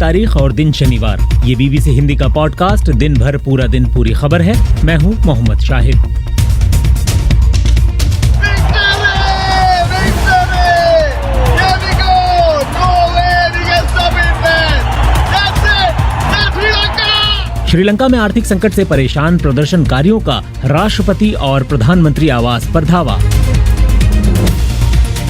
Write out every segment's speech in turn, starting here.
तारीख और दिन शनिवार। ये बीबीसी हिंदी का पॉडकास्ट दिन भर पूरा दिन पूरी खबर है। मैं हूँ मोहम्मद शाहिद। श्रीलंका में आर्थिक संकट से परेशान प्रदर्शनकारियों का राष्ट्रपति और प्रधानमंत्री आवास पर धावा।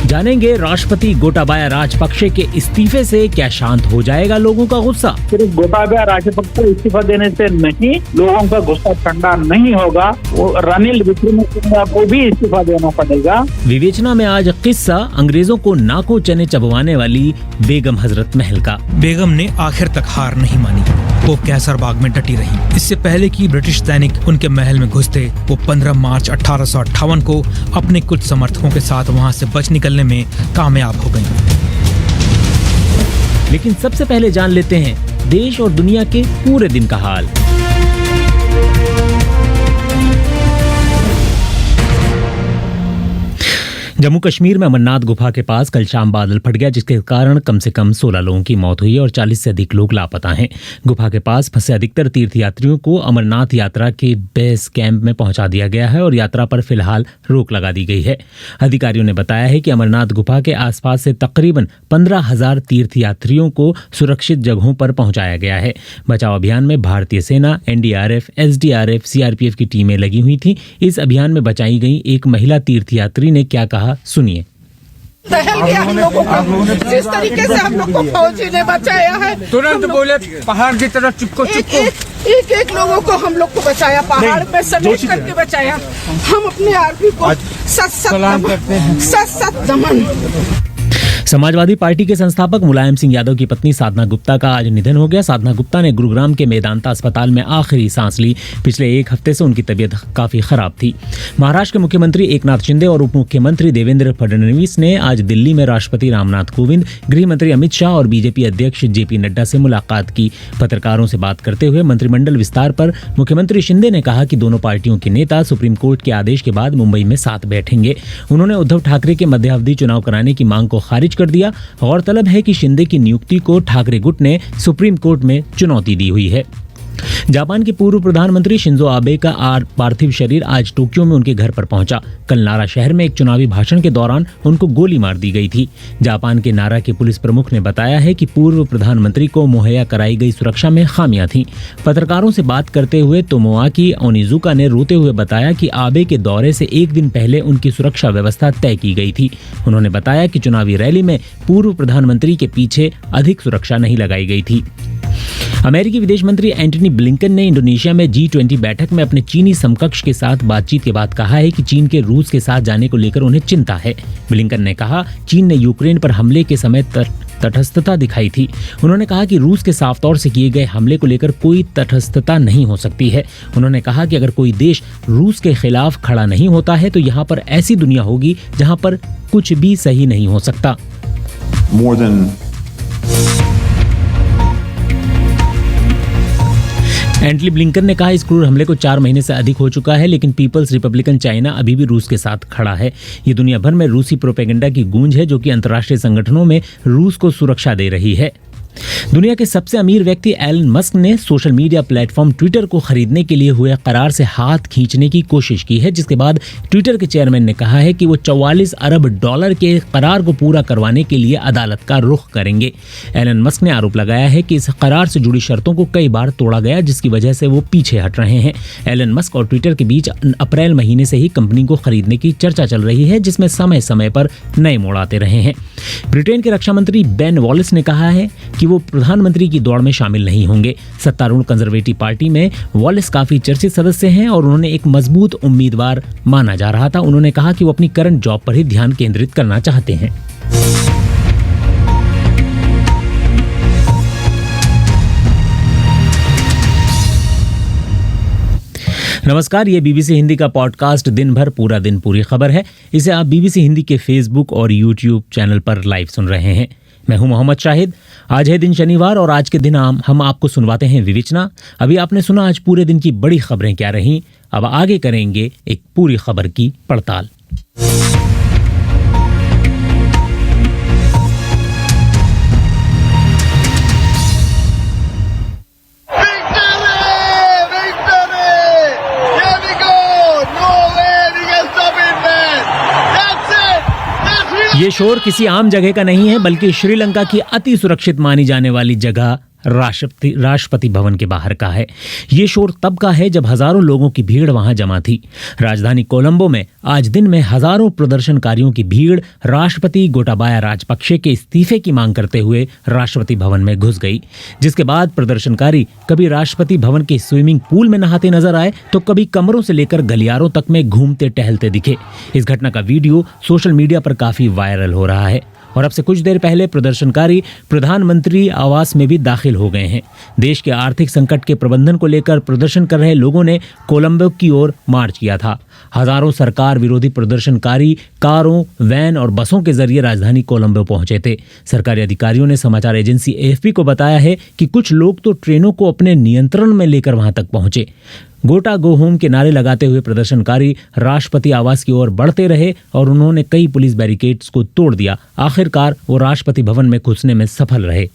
जानेंगे राष्ट्रपति गोटाबाया राजपक्षे के इस्तीफे से क्या शांत हो जाएगा लोगों का गुस्सा। सिर्फ गोटाबाया राजपक्षे इस्तीफा देने से नहीं लोगों का गुस्सा ठंडा नहीं होगा, वो रनिल विक्रमसिंघे को भी इस्तीफा देना पड़ेगा। विवेचना में आज किस्सा अंग्रेजों को नाको चने चबवाने वाली बेगम हजरत महल का। बेगम ने आखिर तक हार नहीं मानी, वो कैसरबाग में डटी रही। इससे पहले कि ब्रिटिश सैनिक उनके महल में घुसते, वो 15 मार्च 1858 को अपने कुछ समर्थकों के साथ वहां से बच निकलने में कामयाब हो गईं। लेकिन सबसे पहले जान लेते हैं देश और दुनिया के पूरे दिन का हाल। जम्मू कश्मीर में अमरनाथ गुफा के पास कल शाम बादल फट गया, जिसके कारण कम से कम 16 लोगों की मौत हुई और 40 से अधिक लोग लापता हैं। गुफा के पास फंसे अधिकतर तीर्थयात्रियों को अमरनाथ यात्रा के बेस कैंप में पहुंचा दिया गया है और यात्रा पर फिलहाल रोक लगा दी गई है। अधिकारियों ने बताया है कि अमरनाथ गुफा के आसपास से तकरीबन 15,000 तीर्थयात्रियों को सुरक्षित जगहों पर पहुंचाया गया है। बचाव अभियान में भारतीय सेना, एनडीआरएफ, एसडीआरएफ, सीआरपीएफ की टीमें लगी हुई थी। इस अभियान में बचाई गई एक महिला तीर्थयात्री ने क्या कहा, सुनिए। हम लोगों को जिस तरीके से हम लोग को फौजी ने बचाया है, तुरंत बोले पहाड़ की तरफ चिपको चिपको। एक लोगों को हम लोग को बचाया, पहाड़ में समेट करके बचाया। हम अपने आर्मी को सत दमन। समाजवादी पार्टी के संस्थापक मुलायम सिंह यादव की पत्नी साधना गुप्ता का आज निधन हो गया। साधना गुप्ता ने गुरुग्राम के मेदांता अस्पताल में आखिरी सांस ली। पिछले एक हफ्ते से उनकी तबीयत काफी खराब थी। महाराष्ट्र के मुख्यमंत्री एकनाथ शिंदे और उप मुख्यमंत्री देवेंद्र फडणवीस ने आज दिल्ली में राष्ट्रपति रामनाथ कोविंद, गृह मंत्री अमित शाह और बीजेपी अध्यक्ष जेपी नड्डा से मुलाकात की। पत्रकारों से बात करते हुए मंत्रिमंडल विस्तार पर मुख्यमंत्री शिंदे ने कहा कि दोनों पार्टियों के नेता सुप्रीम कोर्ट के आदेश के बाद मुंबई में साथ बैठेंगे। उन्होंने उद्धव ठाकरे के मध्यावधि चुनाव कराने की मांग को खारिज कर दिया। गौरतलब है कि शिंदे की नियुक्ति को ठाकरे गुट ने सुप्रीम कोर्ट में चुनौती दी हुई है। जापान के पूर्व प्रधानमंत्री शिंजो आबे का पार्थिव शरीर आज टोक्यो में उनके घर पर पहुंचा। कल नारा शहर में एक चुनावी भाषण के दौरान उनको गोली मार दी गई थी। जापान के नारा के पुलिस प्रमुख ने बताया है कि पूर्व प्रधानमंत्री को मुहैया कराई गई सुरक्षा में खामियां थीं। पत्रकारों से बात करते हुए तोमोआकी ओनिजुका ने रोते हुए बताया कि आबे के दौरे से एक दिन पहले उनकी सुरक्षा व्यवस्था तय की गई थी। उन्होंने बताया कि चुनावी रैली में पूर्व प्रधानमंत्री के पीछे अधिक सुरक्षा नहीं लगाई गई थी। अमेरिकी विदेश मंत्री एंटनी ब्लिंकन ने इंडोनेशिया में G20 बैठक में अपने चीनी समकक्ष के साथ बातचीत के बाद कहा है कि चीन के रूस के साथ जाने को लेकर उन्हें चिंता है। ब्लिंकन ने कहा, चीन ने यूक्रेन पर हमले के समय तटस्थता दिखाई थी। उन्होंने कहा कि रूस के साफ तौर से किए गए हमले को लेकर कोई तटस्थता नहीं हो सकती है। उन्होंने कहा कि अगर कोई देश रूस के खिलाफ खड़ा नहीं होता है तो यहाँ पर ऐसी दुनिया होगी जहाँ पर कुछ भी सही नहीं हो सकता। एंटनी ब्लिंकन ने कहा, इस क्रूर हमले को 4 महीने से अधिक हो चुका है, लेकिन पीपल्स रिपब्लिकन चाइना अभी भी रूस के साथ खड़ा है। ये दुनिया भर में रूसी प्रोपेगेंडा की गूंज है जो कि अंतर्राष्ट्रीय संगठनों में रूस को सुरक्षा दे रही है। दुनिया के सबसे अमीर व्यक्ति एलन मस्क ने सोशल मीडिया प्लेटफॉर्म ट्विटर को खरीदने के लिए हुए करार से हाथ खींचने की कोशिश की है, जिसके बाद ट्विटर के चेयरमैन ने कहा है कि वो $44 अरब के करार को पूरा करवाने के लिए अदालत का रुख करेंगे। एलन मस्क ने आरोप लगाया है कि इस करार से जुड़ी शर्तों को कई बार तोड़ा गया, जिसकी वजह से वो पीछे हट रहे हैं। एलन मस्क और ट्विटर के बीच अप्रैल महीने से ही कंपनी को खरीदने की चर्चा चल रही है, जिसमें समय समय पर नए मोड़ आते रहे हैं। ब्रिटेन के रक्षा मंत्री बेन वॉलिस ने कहा है कि वो प्रधानमंत्री की दौड़ में शामिल नहीं होंगे। सत्तारूढ़ कंजर्वेटिव पार्टी में वॉलिस काफी चर्चित सदस्य हैं और उन्होंने एक मजबूत उम्मीदवार माना जा रहा था। उन्होंने कहा कि वो अपनी करंट जॉब पर ही ध्यान केंद्रित करना चाहते हैं। नमस्कार, ये बीबीसी हिंदी का पॉडकास्ट दिन भर पूरा दिन पूरी खबर है। इसे आप बीबीसी हिंदी के फेसबुक और यूट्यूब चैनल पर लाइव सुन रहे हैं। मैं हूं मोहम्मद शाहिद। आज है दिन शनिवार और आज के दिन हम आपको सुनवाते हैं विवेचना। अभी आपने सुना आज पूरे दिन की बड़ी खबरें क्या रहीं। अब आगे करेंगे एक पूरी खबर की पड़ताल। ये शोर किसी आम जगह का नहीं है, बल्कि श्रीलंका की अति सुरक्षित मानी जाने वाली जगह राष्ट्रपति भवन के बाहर का है। ये शोर तब का है जब हजारों लोगों की भीड़ वहां जमा थी। राजधानी कोलंबो में आज दिन में हजारों प्रदर्शनकारियों की भीड़ राष्ट्रपति गोटाबाया राजपक्षे के इस्तीफे की मांग करते हुए राष्ट्रपति भवन में घुस गई, जिसके बाद प्रदर्शनकारी कभी राष्ट्रपति भवन के स्विमिंग पूल में नहाते नजर आए तो कभी कमरों से लेकर गलियारों तक में घूमते टहलते दिखे। इस घटना का वीडियो सोशल मीडिया पर काफी वायरल हो रहा है और अब से कुछ देर पहले प्रदर्शनकारी प्रधानमंत्री आवास में भी दाखिल हो गए हैं। देश के आर्थिक संकट के प्रबंधन को लेकर प्रदर्शन कर रहे लोगों ने कोलंबो की ओर मार्च किया था। हजारों सरकार विरोधी प्रदर्शनकारी कारों, वैन और बसों के जरिए राजधानी कोलंबो पहुंचे थे। सरकारी अधिकारियों ने समाचार एजेंसी AFP को बताया है कि कुछ लोग तो ट्रेनों को अपने नियंत्रण में लेकर वहां तक पहुंचे। गोटा गो होम के नारे लगाते हुए प्रदर्शनकारी राष्ट्रपति आवास की ओर बढ़ते रहे और उन्होंने कई पुलिस बैरिकेड्स को तोड़ दिया। आखिरकार वो राष्ट्रपति भवन में घुसने में सफल रहे।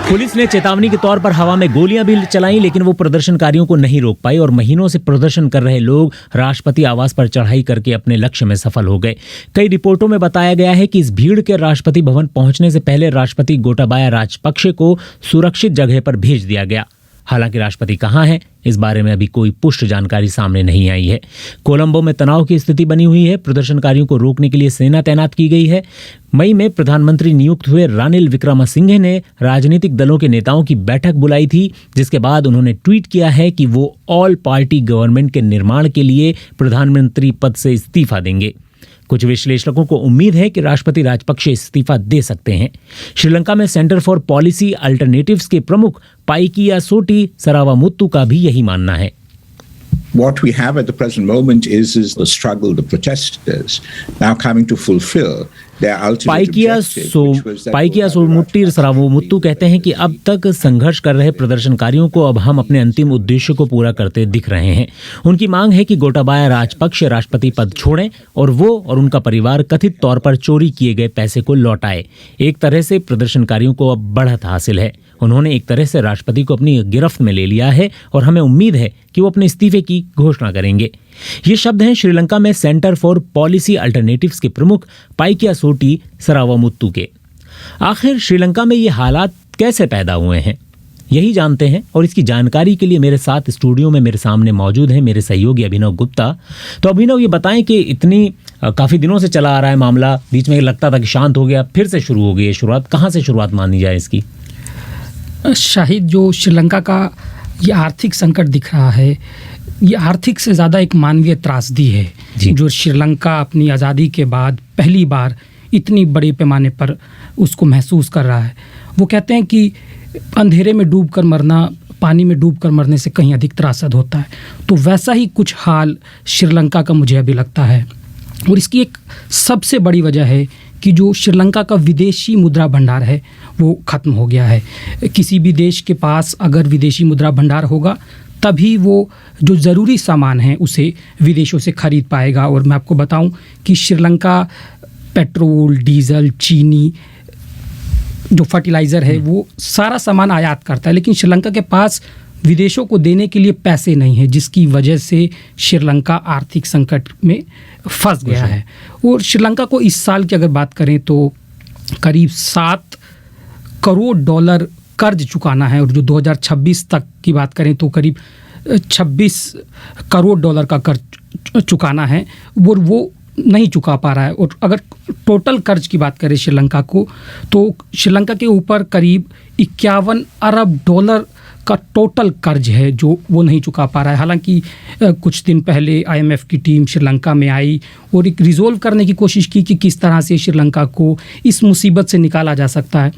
पुलिस ने चेतावनी के तौर पर हवा में गोलियां भी चलाईं, लेकिन वो प्रदर्शनकारियों को नहीं रोक पाई और महीनों से प्रदर्शन कर रहे लोग राष्ट्रपति आवास पर चढ़ाई करके अपने लक्ष्य में सफल हो गए। कई रिपोर्टों में बताया गया है कि इस भीड़ के राष्ट्रपति भवन पहुंचने से पहले राष्ट्रपति गोटाबाया राजपक्षे को सुरक्षित जगह पर भेज दिया गया। हालांकि राष्ट्रपति कहां हैं, इस बारे में अभी कोई पुष्ट जानकारी सामने नहीं आई है। कोलंबो में तनाव की स्थिति बनी हुई है। प्रदर्शनकारियों को रोकने के लिए सेना तैनात की गई है। मई में प्रधानमंत्री नियुक्त हुए रानिल विक्रमसिंघे ने राजनीतिक दलों के नेताओं की बैठक बुलाई थी, जिसके बाद उन्होंने ट्वीट किया है कि वो ऑल पार्टी गवर्नमेंट के निर्माण के लिए प्रधानमंत्री पद से इस्तीफा देंगे। कुछ विश्लेषकों को उम्मीद है कि राष्ट्रपति राजपक्षे इस्तीफा दे सकते हैं। श्रीलंका में सेंटर फॉर पॉलिसी अल्टरनेटिव्स के प्रमुख पाइकियासोटी सरावामुत्तु का भी यही मानना है। What we have at the present moment is the struggle, the protesters now coming to fulfill their ultimate objective, which was that पाइकियासोमुट्टी सरावमुत्तु कहते हैं कि अब तक संघर्ष कर रहे प्रदर्शनकारियों को अब हम अपने अंतिम उद्देश्य को पूरा करते दिख रहे हैं। उनकी मांग है कि गोटाबाया राजपक्षे राष्ट्रपति पद छोड़ें और वो और उनका परिवार कथित तौर पर चोरी किए गए पैसे को लौटाए। एक तरह से प्रदर्शनकारियों को अब बढ़त हासिल है। उन्होंने एक तरह से राष्ट्रपति को अपनी गिरफ्त में ले लिया है और हमें उम्मीद है कि वो अपने इस्तीफे की घोषणा करेंगे। ये शब्द हैं श्रीलंका में सेंटर फॉर पॉलिसी अल्टरनेटिव्स के प्रमुख पाइकियासोटी सरावामुत्तु के। आखिर श्रीलंका में ये हालात कैसे पैदा हुए हैं, यही जानते हैं और इसकी जानकारी के लिए मेरे साथ स्टूडियो में मेरे सामने मौजूद हैं मेरे सहयोगी अभिनव गुप्ता। तो अभिनव, ये बताएं कि इतनी काफ़ी दिनों से चला आ रहा है मामला, बीच में लगता था कि शांत हो गया, फिर से शुरू हो गई है शुरुआत। कहाँ से शुरुआत मानी जाए इसकी? शाहिद, जो श्रीलंका का ये आर्थिक संकट दिख रहा है, ये आर्थिक से ज़्यादा एक मानवीय त्रासदी है जो श्रीलंका अपनी आज़ादी के बाद पहली बार इतनी बड़े पैमाने पर उसको महसूस कर रहा है। वो कहते हैं कि अंधेरे में डूबकर मरना पानी में डूबकर मरने से कहीं अधिक त्रासद होता है। तो वैसा ही कुछ हाल श्रीलंका का मुझे अभी लगता है और इसकी एक सबसे बड़ी वजह है कि जो श्रीलंका का विदेशी मुद्रा भंडार है वो ख़त्म हो गया है। किसी भी देश के पास अगर विदेशी मुद्रा भंडार होगा तभी वो जो ज़रूरी सामान है उसे विदेशों से ख़रीद पाएगा। और मैं आपको बताऊं कि श्रीलंका पेट्रोल, डीजल, चीनी, जो फर्टिलाइज़र है वो सारा सामान आयात करता है, लेकिन श्रीलंका के पास विदेशों को देने के लिए पैसे नहीं है, जिसकी वजह से श्रीलंका आर्थिक संकट में फंस गया है। और श्रीलंका को इस साल की अगर बात करें तो करीब $7 करोड़ कर्ज चुकाना है और जो 2026 तक की बात करें तो करीब $26 करोड़ का कर्ज चुकाना है और वो नहीं चुका पा रहा है। और अगर टोटल कर्ज की बात करें श्रीलंका को तो श्रीलंका के ऊपर करीब $51 अरब का टोटल कर्ज है जो वो नहीं चुका पा रहा है। हालांकि कुछ दिन पहले IMF की टीम श्रीलंका में आई और एक रिजोल्व करने की कोशिश की कि किस तरह से श्रीलंका को इस मुसीबत से निकाला जा सकता है।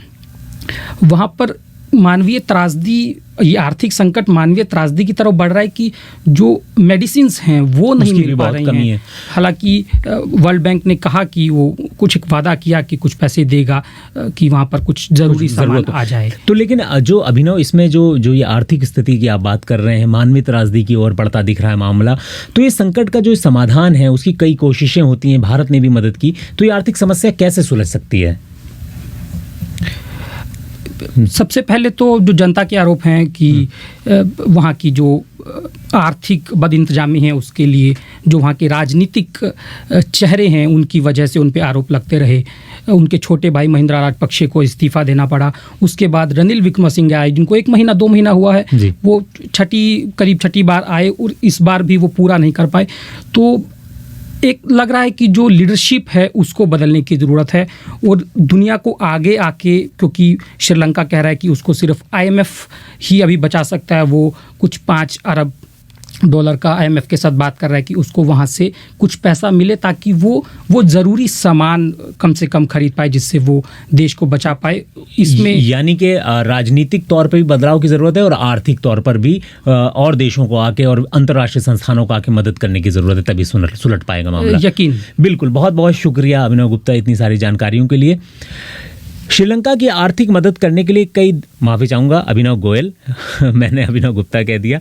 वहाँ पर मानवीय त्रासदी, ये आर्थिक संकट मानवीय त्रासदी की तरफ बढ़ रहा है कि जो मेडिसिन्स हैं वो नहीं मिल पा रही हैं। हालांकि वर्ल्ड बैंक ने कहा कि वो कुछ वादा किया कि कुछ पैसे देगा कि वहाँ पर कुछ ज़रूरी सामान आ जाए। तो लेकिन जो अभिनव इसमें जो ये आर्थिक स्थिति की आप बात कर रहे हैं, मानवीय त्रासदी की ओर बढ़ता दिख रहा है मामला, तो ये संकट का जो समाधान है उसकी कई कोशिशें होती हैं, भारत ने भी मदद की, तो ये आर्थिक समस्या कैसे सुलझ सकती है? सबसे पहले तो जो जनता के आरोप हैं कि वहाँ की जो आर्थिक बदइंतजामी है उसके लिए, जो वहाँ के राजनीतिक चेहरे हैं उनकी वजह से उन पे आरोप लगते रहे। उनके छोटे भाई महिंद्रा राजपक्षे को इस्तीफ़ा देना पड़ा। उसके बाद रनिल विक्रमसिंघे आए, जिनको 1 महीना 2 महीना हुआ है, वो करीब छठी बार आए और इस बार भी वो पूरा नहीं कर पाए। तो एक लग रहा है कि जो लीडरशिप है उसको बदलने की ज़रूरत है और दुनिया को आगे आके, क्योंकि श्रीलंका कह रहा है कि उसको सिर्फ IMF ही अभी बचा सकता है। वो कुछ $5 अरब का IMF के साथ बात कर रहा है कि उसको वहाँ से कुछ पैसा मिले ताकि वो ज़रूरी सामान कम से कम खरीद पाए, जिससे वो देश को बचा पाए। इसमें यानी कि राजनीतिक तौर पर भी बदलाव की ज़रूरत है और आर्थिक तौर पर भी और देशों को आके और अंतर्राष्ट्रीय संस्थानों को आके मदद करने की ज़रूरत है, तभी सुलट पाएगा मामला। यकीन। बिल्कुल, बहुत बहुत शुक्रिया अभिनव गुप्ता इतनी सारी जानकारियों के लिए। श्रीलंका की आर्थिक मदद करने के लिए कई, माफ़ी चाहूँगा अभिनव गोयल मैंने अभिनव गुप्ता कह दिया,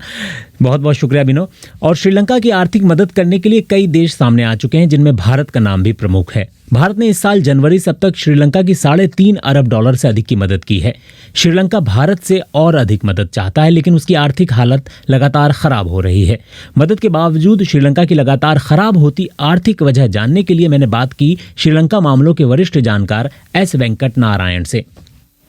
बहुत बहुत शुक्रिया अभिनव। और श्रीलंका की आर्थिक मदद करने के लिए कई देश सामने आ चुके हैं, जिनमें भारत का नाम भी प्रमुख है। भारत ने इस साल जनवरी से अब तक श्रीलंका की $3.5 अरब से अधिक की मदद की है। श्रीलंका भारत से और अधिक मदद चाहता है, लेकिन उसकी आर्थिक हालत लगातार खराब हो रही है। मदद के बावजूद श्रीलंका की लगातार खराब होती आर्थिक वजह जानने के लिए मैंने बात की श्रीलंका मामलों के वरिष्ठ जानकार S वेंकट नारायण से।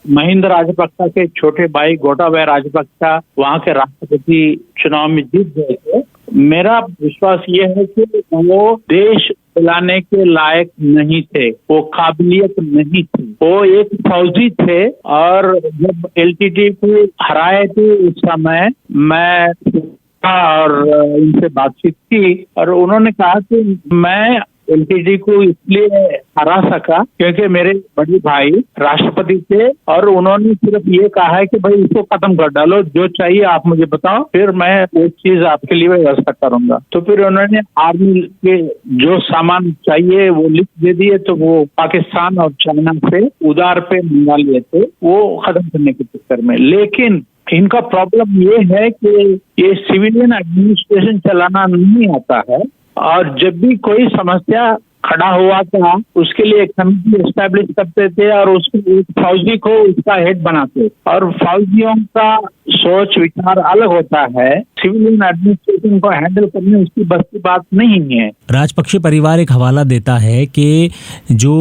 महिंद्रा राजपक्सा के छोटे भाई गोटाबया राजपक्सा वहाँ के राष्ट्रपति चुनाव में जीत गए थे। मेरा विश्वास ये है कि वो देश चलाने के लायक नहीं थे, वो काबिलियत नहीं थी। वो एक फौजी थे और जब LTTE को हराए थे उस समय मैं और इनसे बातचीत की और उन्होंने कहा कि मैं LTTE को इसलिए हरा सका क्योंकि मेरे बड़े भाई राष्ट्रपति थे और उन्होंने सिर्फ ये कहा है कि भाई इसको खत्म कर डालो, जो चाहिए आप मुझे बताओ, फिर मैं वो चीज आपके लिए व्यवस्था करूंगा। तो फिर उन्होंने आर्मी के जो सामान चाहिए वो लिस्ट दे दिए, तो वो पाकिस्तान और चाइना से उधार पे मंगा लिए थे वो खत्म करने के चक्कर में। लेकिन इनका प्रॉब्लम ये है कि ये सिविलियन एडमिनिस्ट्रेशन चलाना नहीं आता है और जब भी कोई समस्या खड़ा हुआ था उसके लिए एक कमेटी एस्टैब्लिश करते थे और उसको एक फौजी को उसका हेड बनाते, और फौजियों का सोच विचार अलग होता है, सिविलियन एडमिनिस्ट्रेशन को हैंडल करने उसकी बस की बात नहीं है। राजपक्षे परिवार एक हवाला देता है कि जो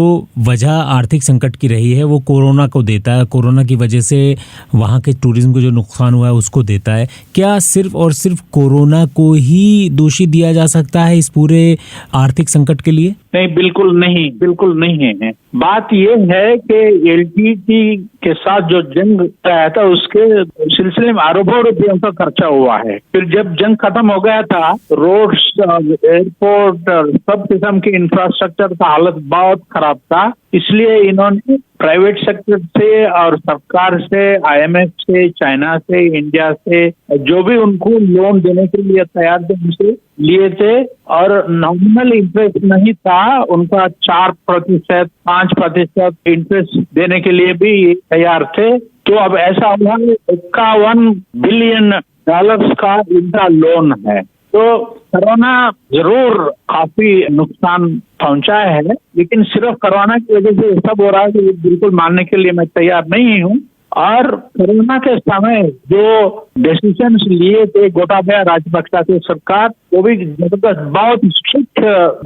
वजह आर्थिक संकट की रही है वो कोरोना को देता है, कोरोना की वजह से वहाँ के टूरिज्म को जो नुकसान हुआ है उसको देता है। क्या सिर्फ और सिर्फ कोरोना को ही दोषी दिया जा सकता है इस पूरे आर्थिक संकट के लिए? नहीं, बिल्कुल नहीं है। बात ये है कि LTTE के साथ जो जंग आया था उसके सिलसिले में अरबों रुपयों का खर्चा हुआ है। फिर जब जंग खत्म हो गया था, रोड्स, एयरपोर्ट और सब किस्म के इंफ्रास्ट्रक्चर का हालत बहुत खराब था, इसलिए इन्होंने प्राइवेट सेक्टर से और सरकार से, IMF से, चाइना से, इंडिया से जो भी उनको लोन देने के लिए तैयार थे उनसे लिए थे और नॉमिनल इंटरेस्ट नहीं था, उनका 4%, 5% इंटरेस्ट देने के लिए भी तैयार थे। तो अब ऐसा हुआ $51 बिलियन का इनका लोन है। तो कोरोना जरूर काफी नुकसान पहुंचाया है, लेकिन सिर्फ कोरोना की वजह से सब हो रहा है कि बिल्कुल मानने के लिए मैं तैयार नहीं हूं। और कोरोना के समय जो डिसीजंस लिए थे गोटाबया राजपक्सा की सरकार, वो भी जबरदस्त बहुत स्ट्रिक्ट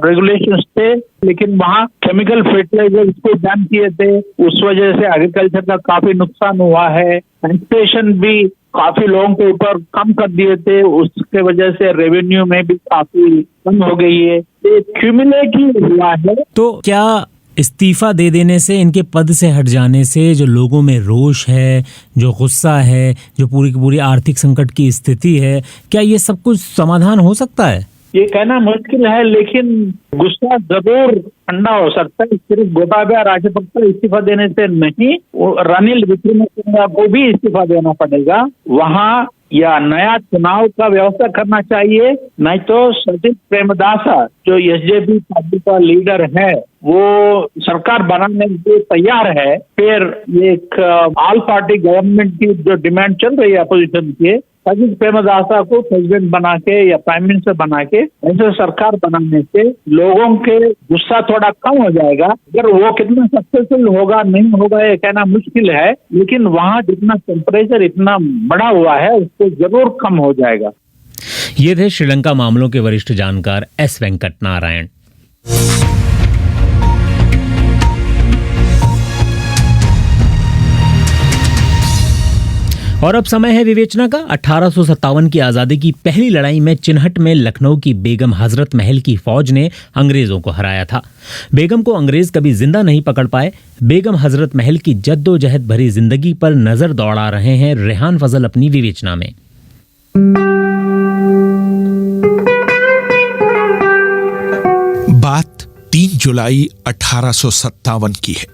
रेगुलेशंस थे, लेकिन वहाँ केमिकल फर्टिलाइजर्स को बैन किए थे, उस वजह से एग्रीकल्चर का काफी नुकसान हुआ है। टैक्सेशन भी काफी लोगों के ऊपर कम कर दिए थे, उसके वजह से रेवेन्यू में भी काफी कम हो गई है। ये क्यूमुलेटिव हुआ है। तो क्या इस्तीफा दे देने से, इनके पद से हट जाने से जो लोगों में रोष है, जो गुस्सा है, जो पूरी की पूरी आर्थिक संकट की स्थिति है, क्या ये सब कुछ समाधान हो सकता है? ये कहना मुश्किल है, लेकिन गुस्सा जरूर ठंडा हो सकता है। सिर्फ गोटाबया राजपक्सा इस्तीफा देने से नहीं, रनिल विक्रमसिंघे को भी इस्तीफा देना पड़ेगा। वहाँ या नया चुनाव का व्यवस्था करना चाहिए, नहीं तो सचिन प्रेमदासा जो SJP पार्टी का लीडर है वो सरकार बनाने के लिए तैयार है। फिर एक ऑल पार्टी गवर्नमेंट की जो डिमांड चल रही है अपोजिशन की, सचिन प्रेमदासा को प्रेसिडेंट बना के या प्राइम मिनिस्टर बना के ऐसे सरकार बनाने से लोगों के गुस्सा थोड़ा कम हो जाएगा। अगर वो कितना सक्सेसफुल होगा नहीं होगा ये कहना मुश्किल है, लेकिन वहाँ जितना टेम्परेचर इतना बढ़ा हुआ है उसको जरूर कम हो जाएगा। ये थे श्रीलंका मामलों के वरिष्ठ जानकार एस वेंकट नारायण। और अब समय है विवेचना का। 1857 की आज़ादी की पहली लड़ाई में चिन्हट में लखनऊ की बेगम हजरत महल की फौज ने अंग्रेजों को हराया था। बेगम को अंग्रेज कभी जिंदा नहीं पकड़ पाए। बेगम हजरत महल की जद्दोजहद भरी जिंदगी पर नजर दौड़ा रहे हैं रेहान फजल अपनी विवेचना में। बात 3 जुलाई 1857 की है।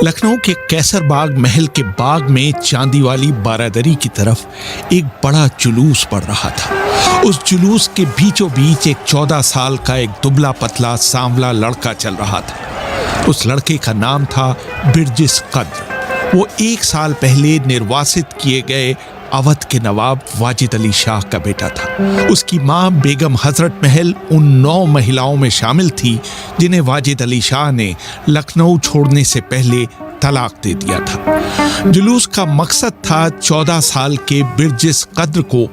लखनऊ के कैसरबाग महल के बाग में चांदी वाली बारादरी की तरफ एक बड़ा जुलूस बढ़ रहा था। उस जुलूस के बीचों बीच एक 14 साल का एक दुबला पतला सांवला लड़का चल रहा था। उस लड़के का नाम था बिरजिस कद्र। वो 1 साल पहले निर्वासित किए गए अवध के नवाब वाजिद अली शाह का बेटा था। उसकी मां बेगम हजरत महल उन 9 महिलाओं में शामिल थी जिन्हें वाजिद अली शाह ने लखनऊ छोड़ने से पहले तलाक दे दिया था। जुलूस का मकसद था 14 साल के बिरजिस कद्र को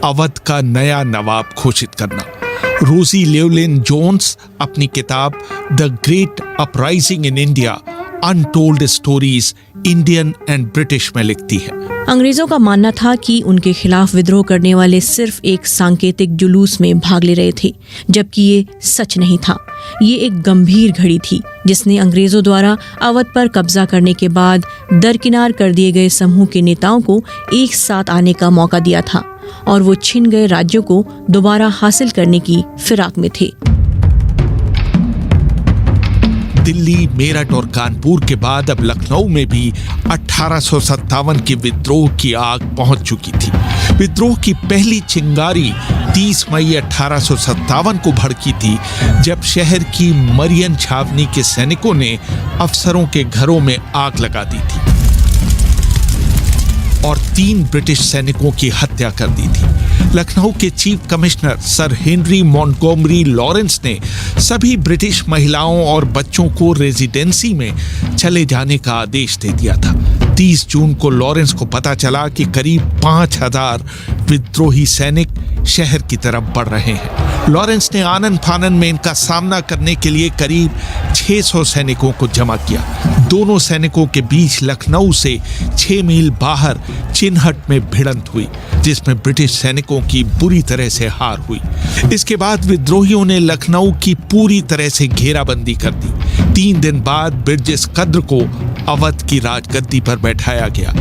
अवध का नया नवाब घोषित करना। रोजी लेवलिन जोन्स अपनी किताब the great uprising in India untold stories Indian and British में लिखती है। अंग्रेजों का मानना था कि उनके खिलाफ विद्रोह करने वाले सिर्फ एक सांकेतिक जुलूस में भाग ले रहे थे, जबकि ये सच नहीं था। ये एक गंभीर घड़ी थी जिसने अंग्रेजों द्वारा अवध पर कब्जा करने के बाद दरकिनार कर दिए गए समूह के नेताओं को एक साथ आने का मौका दिया था और वो छिन गए राज्यों को दोबारा हासिल करने की फिराक में थे। दिल्ली, मेरठ और कानपुर के बाद अब लखनऊ में भी 1857 के विद्रोह की आग पहुंच चुकी थी। विद्रोह की पहली चिंगारी 30 मई 1857 को भड़की थी, जब शहर की मरियन छावनी के सैनिकों ने अफसरों के घरों में आग लगा दी थी और 3 ब्रिटिश सैनिकों की हत्या कर दी थी। लखनऊ के chief commissioner sir Henry Montgomery Lawrence ने सभी ब्रिटिश महिलाओं और बच्चों को रेजिडेंसी में चले जाने का आदेश दे दिया था। 30 जून को लॉरेंस को पता चला कि करीब 5000 विद्रोही सैनिक शहर की तरफ बढ़ रहे हैं। लॉरेंस ने आनन फानन में इनका सामना करने के लिए करीब 600 सैनिकों को जमा किया। दोनों सैनिकों के बीच लखनऊ से 6 मील बाहर चिन्हट में भिड़ंत हुई, जिसमें ब्रिटिश सैनिकों की बुरी तरह से हार हुई। इसके बाद विद्रोहियों ने लखनऊ की पूरी तरह से घेराबंदी कर दी। 3 दिन बाद बिरजिस कद्र को अवध की राजगद्दी पर बैठाया गया।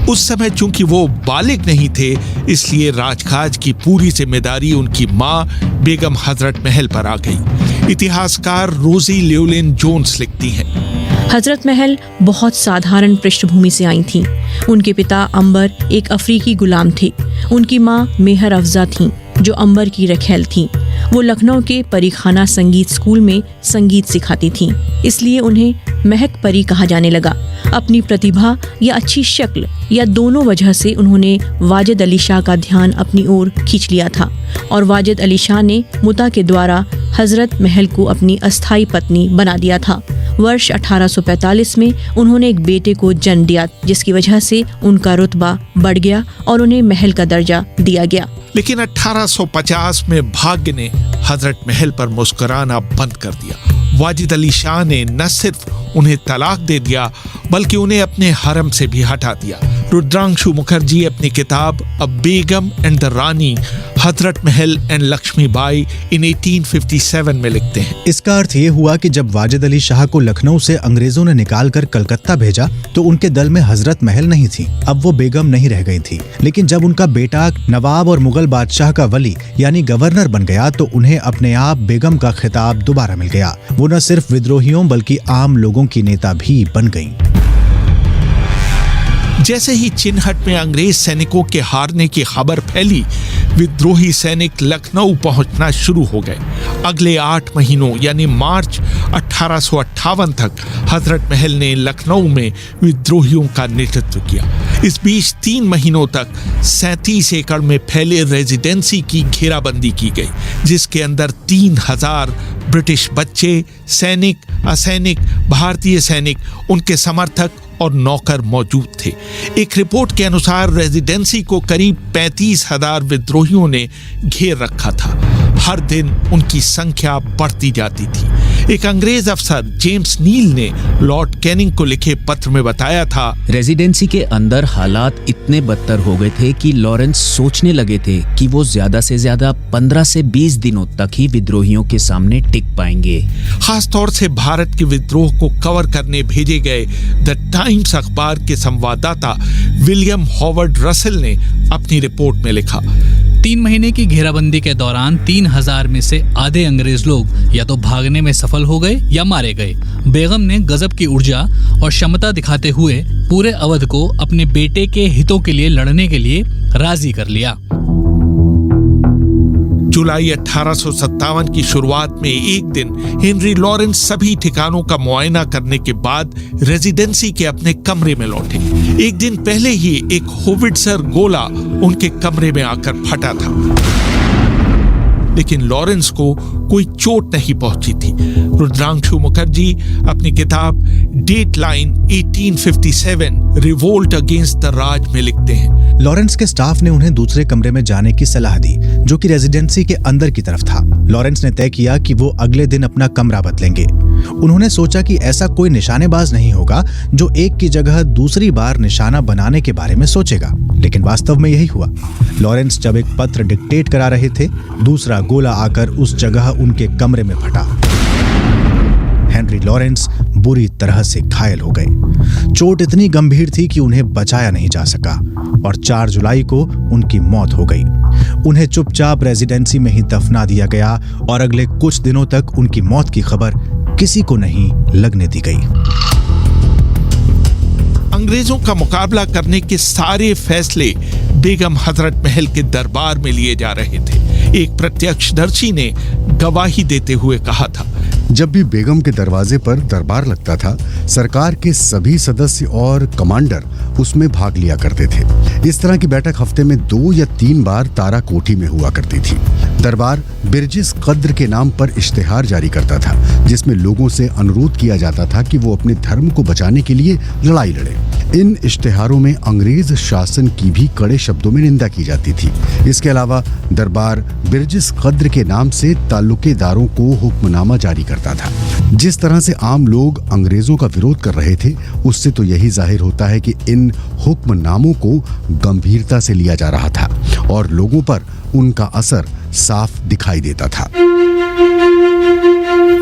उस समय चूंकि वो बालिग नहीं थे, इसलिए राजकाज की पूरी जिम्मेदारी उनकी मां बेगम हजरत महल पर आ गई। इतिहासकार रोजी लेवलिन जोन्स लिखती हैं, हजरत महल बहुत साधारण पृष्ठभूमि से आई थीं। उनके पिता अंबर एक अफ्रीकी गुलाम थे। उनकी मां मेहर अफजा थीं, जो अंबर की रखैल थीं। वो लखनऊ के परीखाना संगीत स्कूल में संगीत सिखाती थीं, इसलिए उन्हें महक परी कहा जाने लगा। अपनी प्रतिभा या अच्छी शक्ल या दोनों वजह से उन्होंने वाजिद अली शाह का ध्यान अपनी ओर खींच लिया था और वाजिद अली शाह ने मुता के द्वारा हजरत महल को अपनी अस्थायी पत्नी बना दिया था। वर्ष 1845 में उन्होंने एक बेटे को जन्म दिया, जिसकी वजह से उनका रुतबा बढ़ गया और उन्हें महल का दर्जा दिया गया। लेकिन 1850 में भाग्य ने हजरत महल पर मुस्कुराना बंद कर दिया। वाजिद अली शाह ने न सिर्फ उन्हें तलाक दे दिया, बल्कि उन्हें अपने हरम से भी हटा दिया। रुद्रांशु मुखर्जी अपनी किताब अ बेगम and the Rani Hazrat Mahal and Lakshmibai इन 1857 में लिखते हैं, इसका अर्थ ये हुआ कि जब वाजिद अली शाह को लखनऊ से अंग्रेजों ने निकालकर कलकत्ता भेजा तो उनके दल में हजरत महल नहीं थी। अब वो बेगम नहीं रह गई थी। लेकिन जब उनका बेटा नवाब और मुगल बादशाह का वली यानी गवर्नर बन गया तो उन्हें अपने आप बेगम का खिताब दोबारा मिल गया। वो न सिर्फ विद्रोहियों बल्कि आम लोगों की नेता भी बन गईं। जैसे ही चिन्हट में अंग्रेज सैनिकों के हारने की खबर फैली, विद्रोही सैनिक लखनऊ पहुंचना शुरू हो गए। अगले 8 महीनों यानी मार्च 1858 तक हजरत महल ने लखनऊ में विद्रोहियों का नेतृत्व किया। इस बीच 3 महीनों तक 37 एकड़ में फैले रेजिडेंसी की घेराबंदी की गई, जिसके अंदर 3000 ब्रिटिश बच्चे, सैनिक, असैनिक, भारतीय सैनिक, उनके समर्थक और नौकर मौजूद थे। एक रिपोर्ट के अनुसार रेजिडेंसी को करीब 35,000 विद्रोहियों ने घेर रखा था। हर दिन उनकी संख्या बढ़ती जाती थी। एक अंग्रेज अफसर जेम्स नील ने लॉर्ड कैनिंग को लिखे पत्र में बताया था, रेजिडेंसी के अंदर हालात इतने बदतर हो गए थे कि लॉरेंस सोचने लगे थे कि वो ज्यादा से ज्यादा 15 से 20 दिनों तक ही विद्रोहियों के सामने टिक पाएंगे। खासतौर से भारत के विद्रोह को कवर करने भेजे गए द टाइम्स अखबार के संवाददाता विलियम हॉवर्ड रसेल ने अपनी रिपोर्ट में लिखा, 3 महीने की घेराबंदी के दौरान 3,000 में से आधे अंग्रेज लोग या तो भागने में सफल हो गए या मारे गए। बेगम ने गजब की ऊर्जा और क्षमता दिखाते हुए पूरे अवध को अपने बेटे के हितों के लिए लड़ने के लिए राजी कर लिया। जुलाई 1857 की शुरुआत में एक दिन हेनरी लॉरेंस सभी ठिकानों का मुआयना करने के बाद रेजिडेंसी के अपने कमरे में लौटे। एक दिन पहले ही एक होविट्जर गोला उनके कमरे में आकर फटा था, लेकिन लॉरेंस को कोई चोट नहीं पहुंची थी। रुद्रांशु मुखर्जी अपनी किताब डेटलाइन 1857 रिवोल्ट अगेंस्ट द राज में लिखते हैं, लॉरेंस के स्टाफ ने उन्हें दूसरे कमरे में जाने की सलाह दी, जो कि रेजिडेंसी के अंदर की तरफ था। लॉरेंस ने तय किया कि वो अगले दिन अपना कमरा बदलेंगे। उन्होंने सोचा कि ऐसा कोई निशानेबाज नहीं होगा जो एक की जगह दूसरी बार निशाना बनाने के बारे में सोचेगा, लेकिन वास्तव में यही हुआ। लॉरेंस जब एक पत्र डिक्टेट करा रहे थे, दूसरा गोला आकर उस जगह उनके कमरे में फटा। हेनरी लॉरेंस बुरी तरह से घायल हो गए। चोट इतनी गंभीर थी कि उन्हें बचाया नहीं जा सका और 4 जुलाई को उनकी मौत हो गई। उन्हें चुपचाप रेजिडेंसी में ही दफना दिया गया और अगले कुछ दिनों तक उनकी मौत की खबर किसी को नहीं लगने दी गई। अंग्रेजों का मुकाबला करने के सारे फैसले बेगम हजरत महल के दरबार में लिए जा रहे थे। एक प्रत्यक्षदर्शी ने गवाही देते हुए कहा था, जब भी बेगम के दरवाजे पर दरबार लगता था, सरकार के सभी सदस्य और कमांडर उसमें भाग लिया करते थे। इस तरह की बैठक हफ्ते में 2 या 3 बार तारा कोठी में हुआ करती थी। दरबार बिरजिस कद्र के नाम पर इश्तिहार जारी करता था, जिसमें लोगों से अनुरोध किया जाता था कि वो अपने धर्म को बचाने के लिए लड़ाई लड़े। इन इश्तिहारों में अंग्रेज शासन की भी कड़े शब्दों में निंदा की जाती थी। इसके अलावा दरबार बिरजिस कद्र के नाम से ताल्लुकेदारों को हुक्मनामा जारी करता था। जिस तरह से आम लोग अंग्रेजों का विरोध कर रहे थे, उससे तो यही जाहिर होता है कि इन हुक्मनामों को गंभीरता से लिया जा रहा था और लोगों पर उनका असर साफ दिखाई देता था।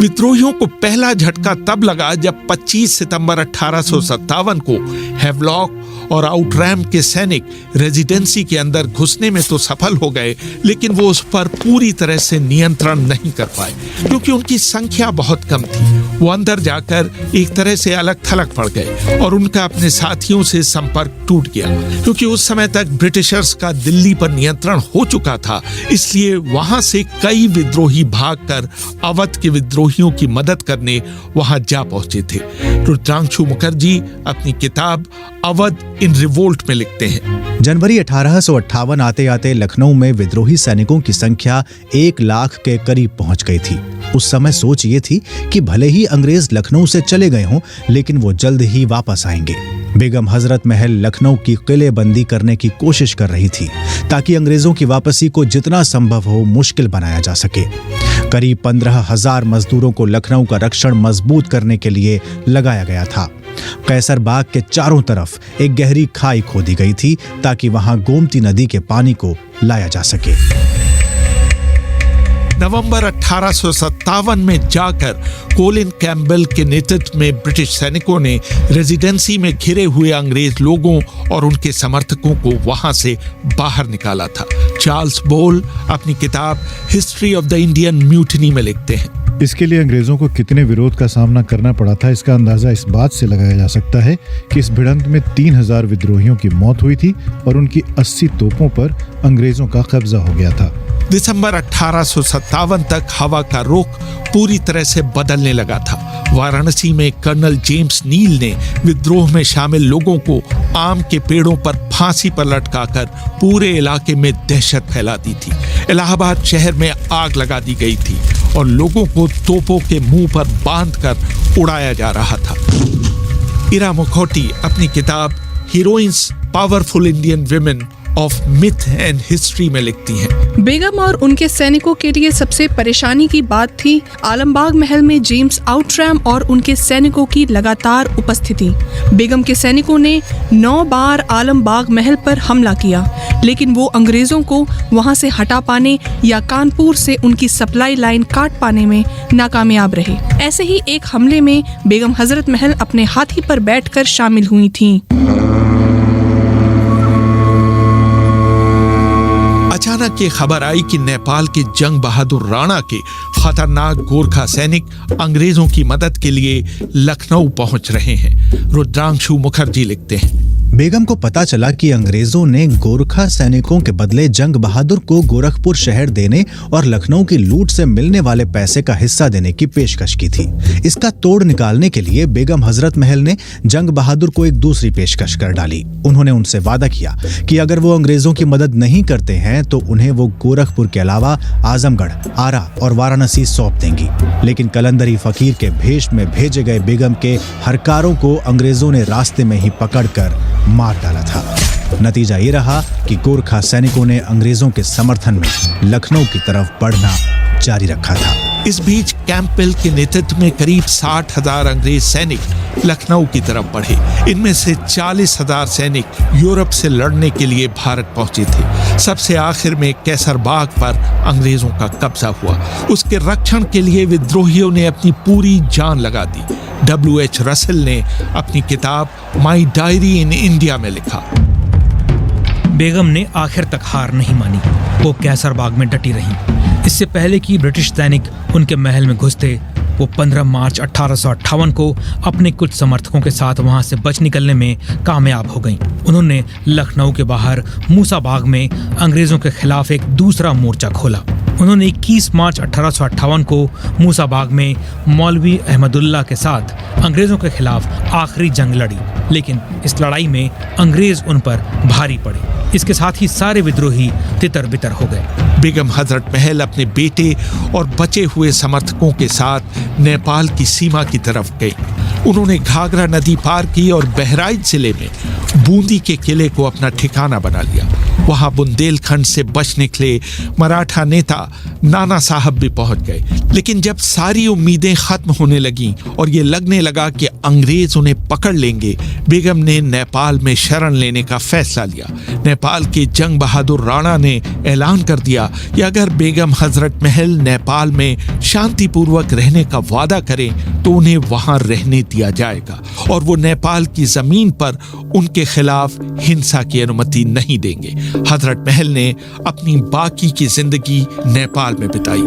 विद्रोहियों को पहला झटका तब लगा जब 25 सितंबर 1857 को हैवलॉक और आउटरैम के सैनिक रेजिडेंसी के अंदर घुसने में तो सफल हो गए, लेकिन वो उस पर पूरी तरह से नियंत्रण नहीं कर पाए क्योंकि उनकी संख्या बहुत कम थी। वो अंदर जाकर एक तरह से अलग थलग पड़ गए और उनका अपने साथियों से संपर्क टूट गया। क्योंकि उस समय तक ब्रिटिशर्स का दिल्ली पर नियंत्रण हो चुका था, इसलिए वहां से कई विद्रोही भागकर अवध के विद्रोहियों की मदद करने वहां जा पहुंचे थे। रुद्रांशु मुखर्जी अपनी किताब अवध इन रिवोल्ट में लिखते हैं, जनवरी 1858 आते आते लखनऊ में विद्रोही सैनिकों की संख्या 1 लाख के करीब पहुंच गई थी। उस समय सोच ये थी कि भले ही अंग्रेज लखनऊ से चले गए हों, लेकिन वो जल्द ही वापस आएंगे। बेगम हजरत महल लखनऊ की किलेबंदी करने की कोशिश कर रही थी ताकि अंग्रेजों की वापसी को जितना संभव हो मुश्किल बनाया जा सके। करीब 15,000 मजदूरों को लखनऊ का रक्षण मजबूत करने के लिए लगाया गया था। कैसर बाग के चारों तरफ एक गहरी खाई खोदी गई थी ताकि वहां गोमती नदी के पानी को लाया जा सके। नवंबर 1857 में जाकर कोलिन कैम्बेल के नेतृत्व में ब्रिटिश सैनिकों ने रेजिडेंसी में घिरे हुए अंग्रेज लोगों और उनके समर्थकों को वहां से बाहर निकाला था। चार्ल्स बोल अपनी किताब history of the Indian mutiny में लिखते हैं, इसके लिए अंग्रेजों को कितने विरोध का सामना करना पड़ा था, इसका अंदाजा इस बात से लगाया जा सकता है कि इस भिड़ंत में 3000 विद्रोहियों की मौत हुई थी और उनकी 80 तोपों पर अंग्रेजों का कब्जा हो गया था। दिसंबर 1857 तक हवा का रुख पूरी तरह से बदलने लगा था। वाराणसी में कर्नल जेम्स नील ने विद्रोह में शामिल लोगों को आम के पेड़ों पर फांसी पर लटकाकर पूरे इलाके में दहशत फैला दी थी। इलाहाबाद शहर में आग लगा दी गई थी और लोगों को तोपों के मुंह पर बांधकर उड़ाया जा रहा था। इरा मुखर्जी अपनी किताब heroines powerful Indian women of myth and history में लिखती हैं। बेगम और उनके सैनिकों के लिए सबसे परेशानी की बात थी आलमबाग महल में जेम्स आउटरैम और उनके सैनिकों की लगातार उपस्थिति। बेगम के सैनिकों ने 9 बार आलमबाग महल पर हमला किया, लेकिन वो अंग्रेजों को वहां से हटा पाने या कानपुर से उनकी सप्लाई लाइन काट पाने में नाकामयाब रहे। ऐसे ही एक हमले में बेगम हजरत महल अपने हाथी पर बैठकर शामिल हुई थीं। अचानक ये खबर आई कि नेपाल के जंग बहादुर राणा के खतरनाक गोरखा सैनिक अंग्रेजों की मदद के लिए लखनऊ पहुंच रहे हैं। रुद्रांशु मुखर्जी लिखते हैं, बेगम को पता चला कि अंग्रेजों ने गोरखा सैनिकों के बदले जंग बहादुर को गोरखपुर शहर देने और लखनऊ की लूट से मिलने वाले पैसे का हिस्सा देने की पेशकश की थी। इसका तोड़ निकालने के लिए बेगम हजरत महल ने जंग बहादुर को एक दूसरी पेशकश कर डाली। उन्होंने उनसे वादा किया कि अगर वो अंग्रेजों की मदद नहीं करते हैं तो उन्हें वो गोरखपुर के अलावा आजमगढ़, आरा और वाराणसी सौंप देंगी। लेकिन कलंदरी फकीर के भेष में भेजे गए बेगम के हरकारों को अंग्रेजों ने रास्ते में ही पकड़कर मार डाला था। नतीजा ये रहा कि गोरखा सैनिकों ने अंग्रेजों के समर्थन में लखनऊ की तरफ बढ़ना जारी रखा था। इस बीच कैंपबेल के नेतृत्व में करीब 60,000 अंग्रेज सैनिक लखनऊ की तरफ बढ़े। इनमें से 40,000 सैनिक यूरोप से लड़ने के लिए भारत पहुंचे थे। सबसे आखिर में कैसरबाग पर अंग्रेजों का कब्जा हुआ। उसके रक्षण के लिए विद्रोहियों ने अपनी पूरी जान लगा दी। W.H. रसेल ने अपनी किताब माई डायरी इन इंडिया में लिखा, बेगम ने आखिर तक हार नहीं मानी। वो कैसरबाग में डटी रहीं। इससे पहले कि ब्रिटिश सैनिक उनके महल में घुसते, वो 15 मार्च 1858 को अपने कुछ समर्थकों के साथ वहां से बच निकलने में कामयाब हो गईं। उन्होंने लखनऊ के बाहर मूसाबाग में अंग्रेजों के खिलाफ एक दूसरा मोर्चा खोला। उन्होंने 21 मार्च 1858 को मूसाबाग में मौलवी अहमदुल्ला के साथ अंग्रेजों के खिलाफ आखिरी जंग लड़ी, लेकिन इस लड़ाई में अंग्रेज उन पर भारी पड़े। इसके साथ ही सारे विद्रोही तितर बितर हो गए। बेगम हजरत महल अपने बेटे और बचे हुए समर्थकों के साथ नेपाल की सीमा की तरफ गई। उन्होंने घाघरा नदी पार की और बहराइच जिले में बूंदी के किले को अपना ठिकाना बना लिया। वहां बुंदेलखंड से बच निकले मराठा नेता नाना साहब भी पहुंच गए। लेकिन जब सारी उम्मीदें खत्म होने लगीं और ये लगने लगा कि अंग्रेज उन्हें पकड़ लेंगे, बेगम ने नेपाल में शरण लेने का फैसला लिया। नेपाल के जंग बहादुर राणा ने ऐलान कर दिया कि अगर बेगम हजरत महल नेपाल में शांतिपूर्वक रहने का वादा करें तो उन्हें वहां रहने दिया जाएगा और वो नेपाल की जमीन पर उनके खिलाफ हिंसा की अनुमति नहीं देंगे। हजरत महल ने अपनी बाकी की जिंदगी नेपाल में बिताई।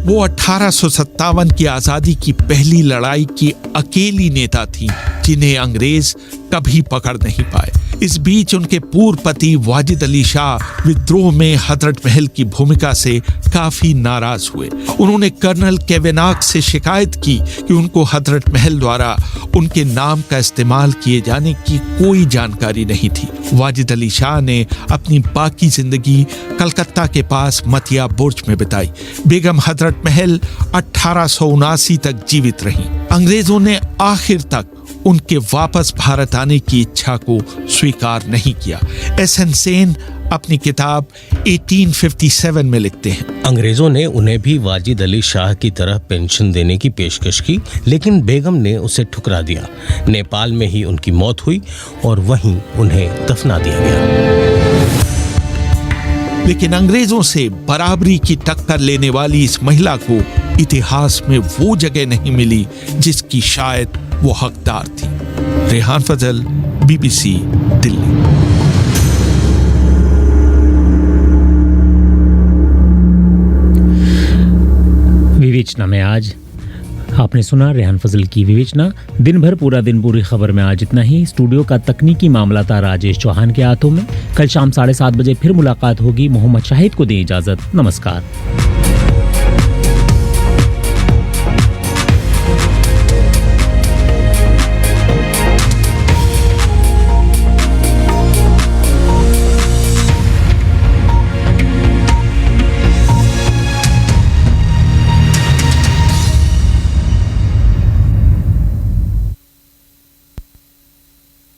वो 1857 की आजादी की पहली लड़ाई की अकेली नेता थी जिन्हें अंग्रेज कभी पकड़ नहीं पाए। इस बीच उनके पूर्व पति वाजिद अली शाह विद्रोह में हजरत महल की भूमिका से काफी नाराज हुए। उन्होंने कर्नल केवेनाक से शिकायत की कि उनको हजरत महल द्वारा उनके नाम का इस्तेमाल किए जाने की कोई जानकारी नहीं थी। वाजिद अली शाह ने अपनी बाकी जिंदगी कलकत्ता के पास मतिया बुर्ज में बिताई। बेगम हजरत महल 1879 तक जीवित रहीं। अंग्रेजों ने आखिर तक उनके वापस भारत आने की इच्छा को स्वीकार नहीं किया। एस.एन. सेन अपनी किताब 1857 में लिखते हैं, अंग्रेजों ने उन्हें भी वाजिद अली शाह की तरह पेंशन देने की पेशकश की, लेकिन बेगम ने उसे ठुकरा दिया। नेपाल में ही उनकी मौत हुई और वहीं उन्हें दफना दिया गया। लेकिन अंग्रेजों से बराबरी की टक्कर लेने वाली इस महिला को इतिहास में वो जगह नहीं मिली जिसकी शायद वो हकदार थी। रेहान फजल, BBC, दिल्ली। विवेचना में आज आपने सुना रेहान फजल की विवेचना। दिन भर पूरा दिन पूरी खबर में आज इतना ही। स्टूडियो का तकनीकी मामला था राजेश चौहान के हाथों में। कल शाम 7:30 बजे फिर मुलाकात होगी। मोहम्मद शाहिद को दें इजाजत। नमस्कार।